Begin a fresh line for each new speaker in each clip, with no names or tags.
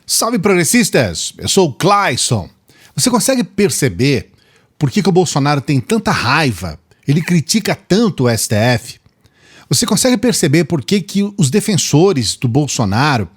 Salve progressistas, eu sou o Clayson. Você consegue perceber por que o Bolsonaro tem tanta raiva? Ele critica tanto o STF? Você consegue perceber por que os defensores do Bolsonaro,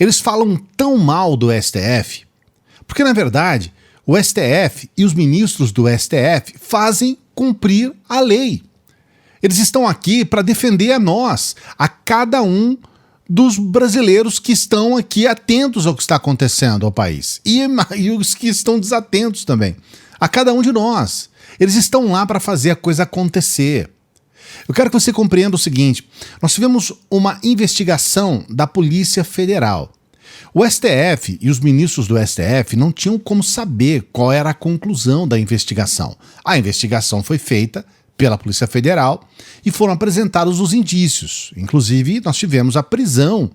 eles falam tão mal do STF? Porque, na verdade, o STF e os ministros do STF fazem cumprir a lei. Eles estão aqui para defender a nós, a cada um dos brasileiros que estão aqui atentos ao que está acontecendo ao país. E os que estão desatentos também. A cada um de nós. Eles estão lá para fazer a coisa acontecer. Eu quero que você compreenda o seguinte: nós tivemos uma investigação da Polícia Federal. O STF e os ministros do STF não tinham como saber qual era a conclusão da investigação. A investigação foi feita pela Polícia Federal e foram apresentados os indícios. Inclusive, nós tivemos a prisão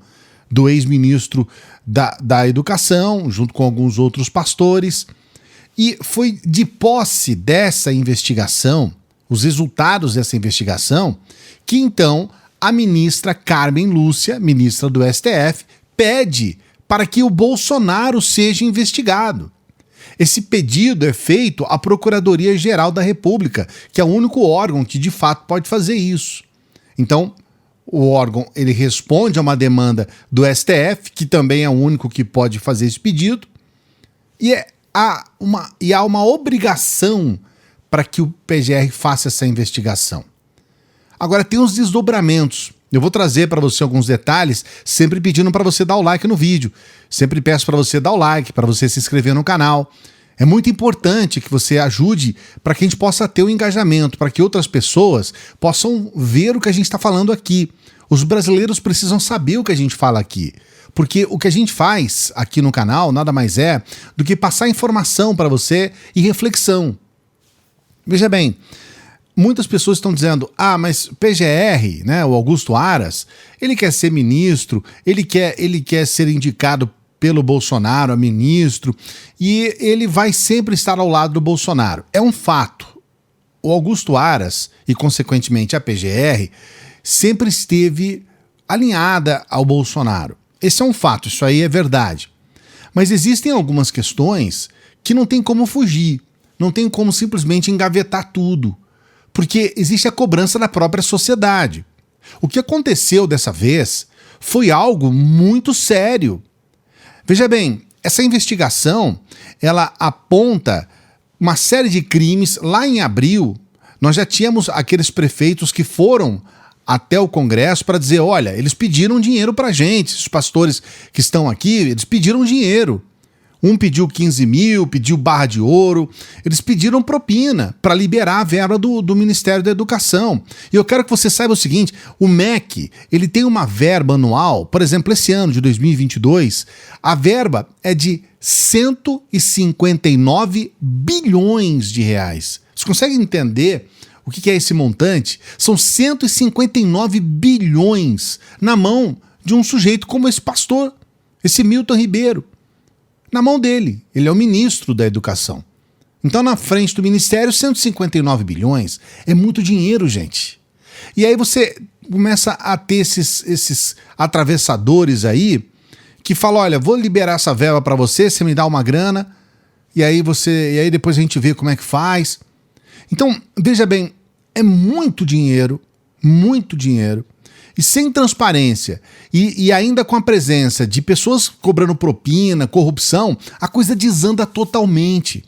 do ex-ministro da Educação, junto com alguns outros pastores. E foi de posse dessa investigação, os resultados dessa investigação, que então a ministra Carmen Lúcia, ministra do STF, pede para que o Bolsonaro seja investigado. Esse pedido é feito à Procuradoria-Geral da República, que é o único órgão que de fato pode fazer isso. Então, o órgão ele responde a uma demanda do STF, que também é o único que pode fazer esse pedido, e há uma obrigação para que o PGR faça essa investigação. Agora, tem uns desdobramentos. Eu vou trazer para você alguns detalhes, sempre pedindo para você dar o like no vídeo. Sempre peço para você dar o like, para você se inscrever no canal. É muito importante que você ajude para que a gente possa ter o engajamento, para que outras pessoas possam ver o que a gente está falando aqui. Os brasileiros precisam saber o que a gente fala aqui. Porque o que a gente faz aqui no canal nada mais é do que passar informação para você e reflexão. Veja bem, muitas pessoas estão dizendo, mas PGR, né, o Augusto Aras, ele quer ser ministro, ele quer ser indicado pelo Bolsonaro a ministro e ele vai sempre estar ao lado do Bolsonaro. É um fato. O Augusto Aras e, consequentemente, a PGR sempre esteve alinhada ao Bolsonaro. Esse é um fato, isso aí é verdade. Mas existem algumas questões que não tem como fugir, não tem como simplesmente engavetar tudo, porque existe a cobrança da própria sociedade. O que aconteceu dessa vez foi algo muito sério. Veja bem, essa investigação, ela aponta uma série de crimes. Lá em abril, nós já tínhamos aqueles prefeitos que foram até o Congresso para dizer, olha, eles pediram dinheiro para a gente, os pastores que estão aqui, eles pediram dinheiro. Um pediu 15 mil, pediu barra de ouro, eles pediram propina para liberar a verba do Ministério da Educação. E eu quero que você saiba o seguinte, o MEC, ele tem uma verba anual, por exemplo, esse ano de 2022, a verba é de 159 bilhões de reais. Você consegue entender o que é esse montante? São 159 bilhões na mão de um sujeito como esse pastor, esse Milton Ribeiro. Na mão dele, ele é o ministro da Educação. Então, na frente do ministério, 159 bilhões é muito dinheiro, gente. E aí você começa a ter esses atravessadores aí que falam, olha, vou liberar essa verba para você, você me dá uma grana, e aí depois a gente vê como é que faz. Então, veja bem, é muito dinheiro, e sem transparência, e ainda com a presença de pessoas cobrando propina, corrupção, a coisa desanda totalmente.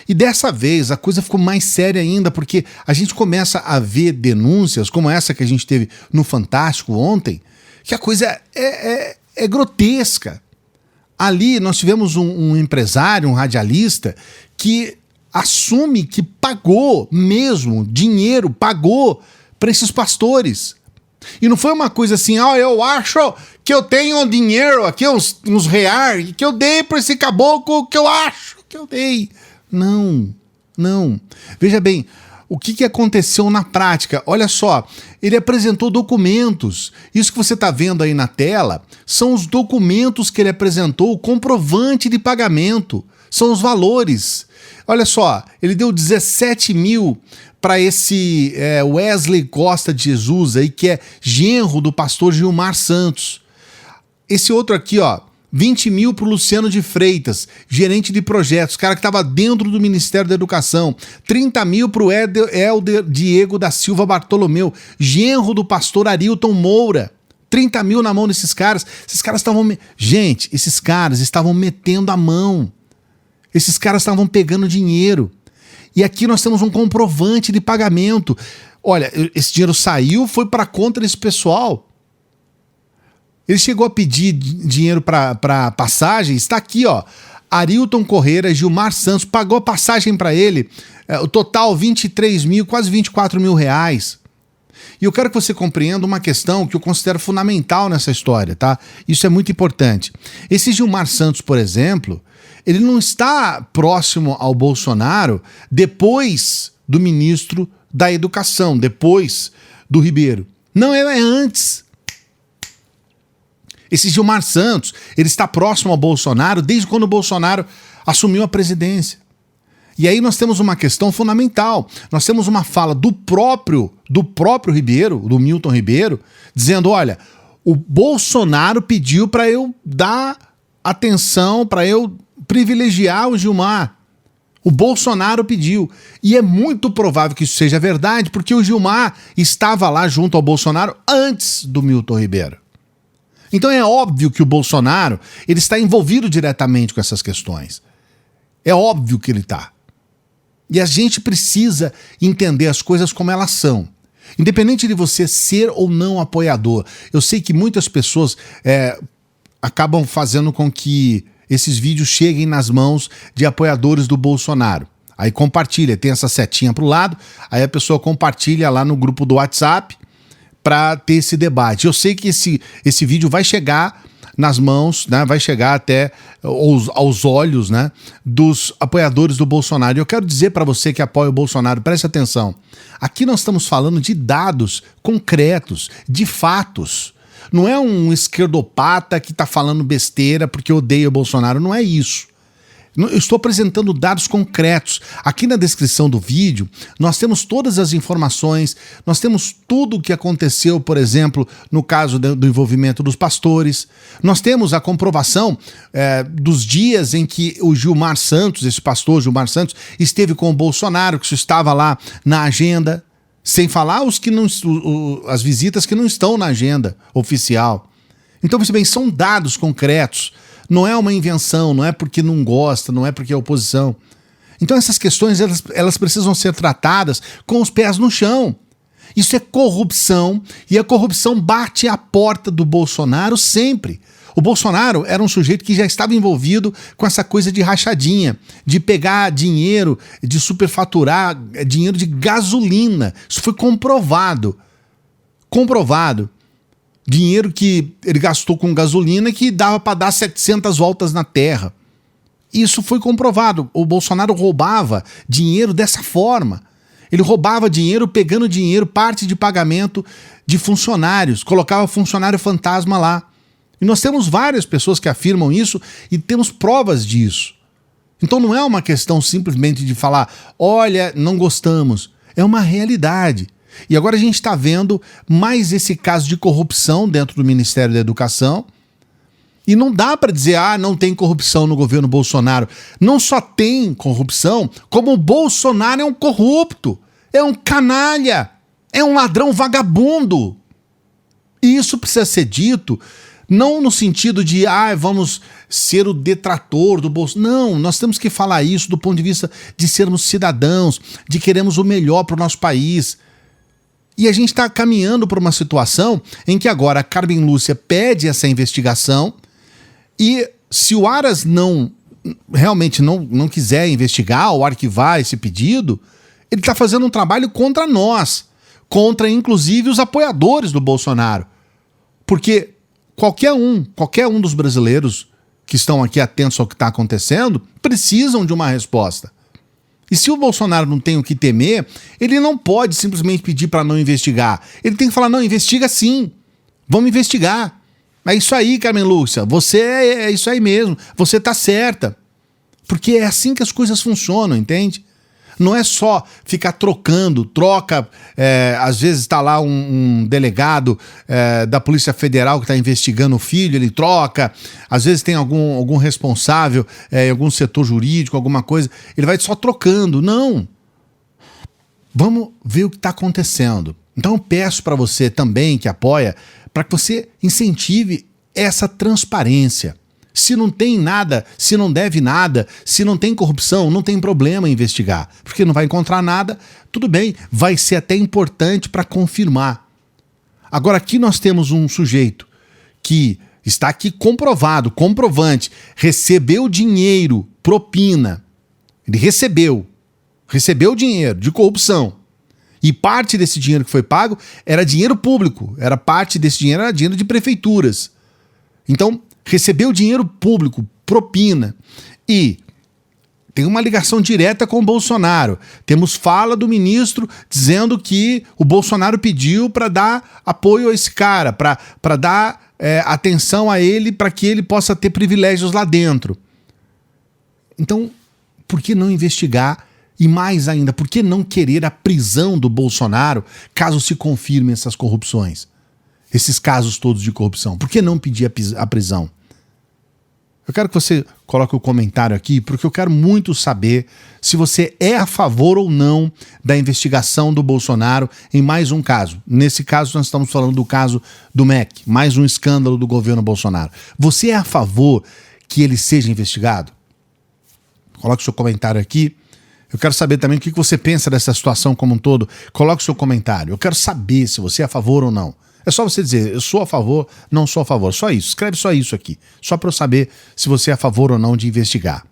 E dessa vez a coisa ficou mais séria ainda, porque a gente começa a ver denúncias, como essa que a gente teve no Fantástico ontem, que a coisa é grotesca. Ali nós tivemos um empresário, um radialista, que assume que pagou mesmo dinheiro, pagou para esses pastores. E não foi uma coisa assim, eu acho que eu tenho dinheiro aqui, uns reais, que eu dei para esse caboclo, que eu acho que eu dei. Não. Veja bem, o que aconteceu na prática? Olha só, ele apresentou documentos. Isso que você está vendo aí na tela são os documentos que ele apresentou, o comprovante de pagamento, são os valores. Olha só, ele deu 17 mil para esse Wesley Costa de Jesus aí, que é genro do pastor Gilmar Santos. Esse outro aqui, 20 mil para o Luciano de Freitas, gerente de projetos, cara que estava dentro do Ministério da Educação. 30 mil para o Helder Diego da Silva Bartolomeu, genro do pastor Arilton Moura. 30 mil na mão desses caras. Esses caras estavam... Gente, esses caras estavam metendo a mão. Esses caras estavam pegando dinheiro. E aqui nós temos um comprovante de pagamento. Olha, esse dinheiro saiu, foi para a conta desse pessoal. Ele chegou a pedir dinheiro para passagem. Está aqui, ó. Arilton Correia, Gilmar Santos, pagou a passagem para ele. O total, 23 mil, quase 24 mil reais. E eu quero que você compreenda uma questão que eu considero fundamental nessa história, tá? Isso é muito importante. Esse Gilmar Santos, por exemplo, ele não está próximo ao Bolsonaro depois do ministro da Educação, depois do Ribeiro. Não, é antes. Esse Gilmar Santos, ele está próximo ao Bolsonaro desde quando o Bolsonaro assumiu a presidência. E aí nós temos uma questão fundamental. Nós temos uma fala do próprio Ribeiro, do Milton Ribeiro, dizendo, olha, o Bolsonaro pediu para eu dar atenção, para eu privilegiar o Gilmar. O Bolsonaro pediu. E é muito provável que isso seja verdade, porque o Gilmar estava lá junto ao Bolsonaro antes do Milton Ribeiro. Então é óbvio que o Bolsonaro ele está envolvido diretamente com essas questões. É óbvio que ele está. E a gente precisa entender as coisas como elas são. Independente de você ser ou não apoiador. Eu sei que muitas pessoas acabam fazendo com que esses vídeos cheguem nas mãos de apoiadores do Bolsonaro. Aí compartilha, tem essa setinha pro lado, aí a pessoa compartilha lá no grupo do WhatsApp para ter esse debate. Eu sei que esse vídeo vai chegar nas mãos, né, vai chegar até aos olhos, né, dos apoiadores do Bolsonaro. E eu quero dizer para você que apoia o Bolsonaro, preste atenção. Aqui nós estamos falando de dados concretos, de fatos. Não é um esquerdopata que está falando besteira porque odeia o Bolsonaro, não é isso. Eu estou apresentando dados concretos. Aqui na descrição do vídeo, nós temos todas as informações, nós temos tudo o que aconteceu, por exemplo, no caso do envolvimento dos pastores. Nós temos a comprovação dos dias em que o Gilmar Santos, esse pastor Gilmar Santos, esteve com o Bolsonaro, que isso estava lá na agenda, sem falar as visitas que não estão na agenda oficial. Então, veja bem, são dados concretos. Não é uma invenção, não é porque não gosta, não é porque é oposição. Então essas questões elas precisam ser tratadas com os pés no chão. Isso é corrupção e a corrupção bate à porta do Bolsonaro sempre. O Bolsonaro era um sujeito que já estava envolvido com essa coisa de rachadinha, de pegar dinheiro, de superfaturar dinheiro de gasolina. Isso foi comprovado. Comprovado. Dinheiro que ele gastou com gasolina que dava para dar 700 voltas na terra. Isso foi comprovado. O Bolsonaro roubava dinheiro dessa forma. Ele roubava dinheiro pegando dinheiro, parte de pagamento de funcionários, colocava funcionário fantasma lá. E nós temos várias pessoas que afirmam isso e temos provas disso. Então não é uma questão simplesmente de falar, olha, não gostamos. É uma realidade. E agora a gente está vendo mais esse caso de corrupção dentro do Ministério da Educação. E não dá para dizer, não tem corrupção no governo Bolsonaro. Não só tem corrupção, como o Bolsonaro é um corrupto, é um canalha, é um ladrão vagabundo. E isso precisa ser dito, não no sentido de, vamos ser o detrator do Bolsonaro. Não, nós temos que falar isso do ponto de vista de sermos cidadãos, de queremos o melhor para o nosso país. E a gente está caminhando para uma situação em que agora a Carmen Lúcia pede essa investigação e se o Aras realmente não quiser investigar ou arquivar esse pedido, ele está fazendo um trabalho contra nós, contra inclusive os apoiadores do Bolsonaro. Porque qualquer um dos brasileiros que estão aqui atentos ao que está acontecendo precisam de uma resposta. E se o Bolsonaro não tem o que temer, ele não pode simplesmente pedir para não investigar. Ele tem que falar, não, investiga sim, vamos investigar. É isso aí, Carmen Lúcia, você é isso aí mesmo, você tá certa. Porque é assim que as coisas funcionam, entende? Não é só ficar trocando, às vezes está lá um delegado da Polícia Federal que está investigando o filho, ele troca, às vezes tem algum responsável em algum setor jurídico, alguma coisa, ele vai só trocando. Não. Vamos ver o que está acontecendo. Então eu peço para você também que apoia, para que você incentive essa transparência. Se não tem nada, se não deve nada, se não tem corrupção, não tem problema em investigar, porque não vai encontrar nada, tudo bem, vai ser até importante para confirmar. Agora aqui nós temos um sujeito que está aqui comprovado, comprovante, recebeu dinheiro, propina, ele recebeu dinheiro de corrupção. E parte desse dinheiro que foi pago era dinheiro público, parte desse dinheiro era dinheiro de prefeituras. Então, recebeu dinheiro público, propina, e tem uma ligação direta com o Bolsonaro. Temos fala do ministro dizendo que o Bolsonaro pediu para dar apoio a esse cara, para dar atenção a ele, para que ele possa ter privilégios lá dentro. Então, por que não investigar? E mais ainda, por que não querer a prisão do Bolsonaro caso se confirmem essas corrupções? Esses casos todos de corrupção. Por que não pedir a prisão? Eu quero que você coloque o comentário aqui, porque eu quero muito saber se você é a favor ou não da investigação do Bolsonaro em mais um caso. Nesse caso, nós estamos falando do caso do MEC, mais um escândalo do governo Bolsonaro. Você é a favor que ele seja investigado? Coloque seu comentário aqui. Eu quero saber também o que você pensa dessa situação como um todo. Coloque seu comentário. Eu quero saber se você é a favor ou não. É só você dizer, eu sou a favor, não sou a favor. Só isso. Escreve só isso aqui. Só para eu saber se você é a favor ou não de investigar.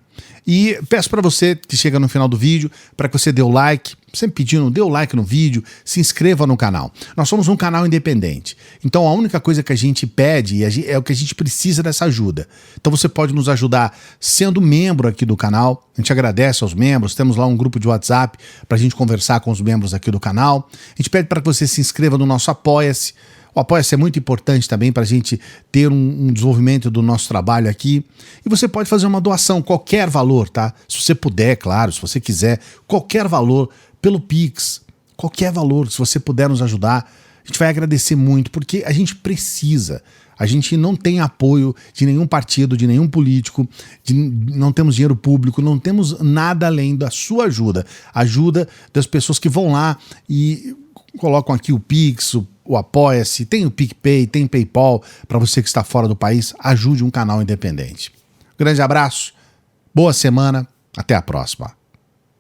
E peço para você que chega no final do vídeo, para que você dê o like, sempre pedindo, dê o like no vídeo, se inscreva no canal. Nós somos um canal independente. Então a única coisa que a gente pede é o que a gente precisa dessa ajuda. Então você pode nos ajudar sendo membro aqui do canal. A gente agradece aos membros, temos lá um grupo de WhatsApp para a gente conversar com os membros aqui do canal. A gente pede para que você se inscreva no nosso Apoia-se. O Apoia-se é muito importante também para a gente ter um desenvolvimento do nosso trabalho aqui. E você pode fazer uma doação, qualquer valor, tá? Se você puder, claro, se você quiser, qualquer valor pelo Pix, qualquer valor, se você puder nos ajudar, a gente vai agradecer muito, porque a gente precisa. A gente não tem apoio de nenhum partido, de nenhum político, não temos dinheiro público, não temos nada além da sua ajuda. Ajuda das pessoas que vão lá e colocam aqui o Pix, o Apoia-se, tem o PicPay, tem PayPal, para você que está fora do país, ajude um canal independente. Grande abraço, boa semana, até a próxima.